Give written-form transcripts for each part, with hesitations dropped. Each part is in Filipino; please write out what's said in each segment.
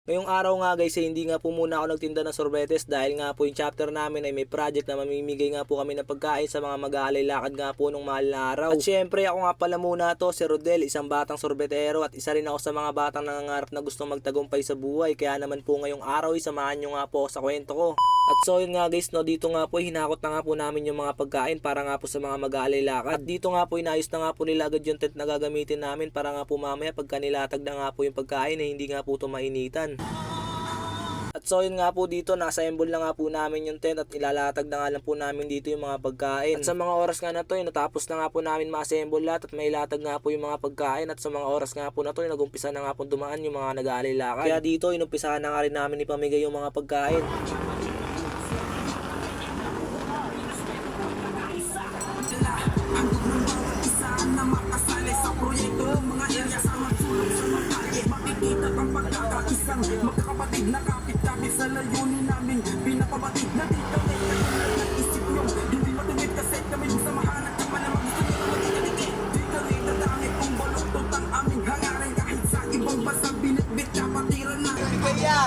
Ngayong araw nga guys, hindi nga po muna ako nagtinda ng sorbetes dahil nga po yung chapter namin ay may project na mamimigay nga po kami ng pagkain sa mga mag-aalay-lakad nga po nung mahal na araw. At syempre ako nga pala muna to, si Rodel, isang batang sorbetero at isa rin ako sa mga batang nangangarap na gustong magtagumpay sa buhay. Kaya naman po ngayong araw, samahan nyo nga po ako sa kwento ko. At so yun nga guys, no, dito nga po hinakot na nga po namin yung mga pagkain para nga po sa mga mag-aalay-lakad. At dito nga po inayos na nga po nila agad yung tent na gagamitin namin para nga po mamaya pagka nilatag na nga po yung pagkain ay hindi nga po ito mainitan. At so yun nga po dito, nasa-assemble na nga po namin yung tent at ilalatag na nga lang po namin dito yung mga pagkain. At sa mga oras nga na to, natapos na nga po namin ma-assemble lahat at may latag nga po yung mga pagkain. At sa mga oras nga po na to, nag-umpisa na nga po dumaan yung mga nag-aalay-lakad. Kaya dito, inumpisahan na nga rin namin ipamigay yung mga pagkain. Na makasali sa proyekto ng mga area sa magsulong sa mga kalye. Makikita ang pagkakaisang magkakapatid na kapit-kapit sa layunin namin. Pinapabatid na dito ay katulad ng isip nyo. Hindi matumit kasi kami sa mahanap ka pa na mag-gusto nyo na magkikadikit. Di kami dadangit kung baluktot ang aming hangarin. Kahit sa ibang basa binitbit kapatiran na kaya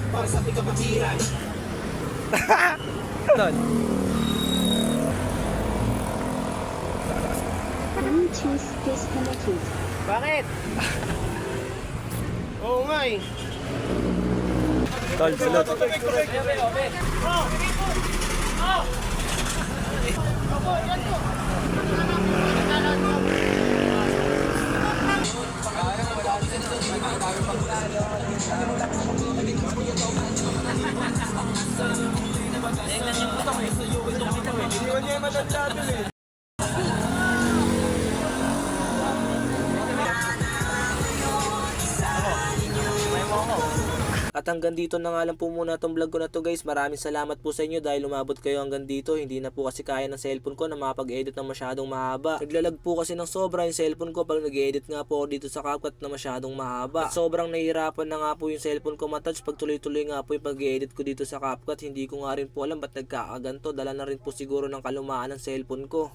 para sa pagkapatiran. Bluetooth disconnected. Bakit? Oo nga eh. Tol, salot. At hanggang dito na nga lang po muna itong vlog ko na to guys. Maraming salamat po sa inyo dahil umabot kayo hanggang dito. Hindi na po kasi kaya ng cellphone ko na makapag-edit ng masyadong mahaba. Naglalag po kasi ng sobra yung cellphone ko pag nag-edit nga po ako dito sa CapCut na masyadong mahaba. At sobrang nahihirapan na nga po yung cellphone ko matouch pag tuloy-tuloy nga po yung pag-edit ko dito sa CapCut. Hindi ko nga rin po alam ba't nagkakaganto. Dala na rin po siguro ng kalumaan ng cellphone ko.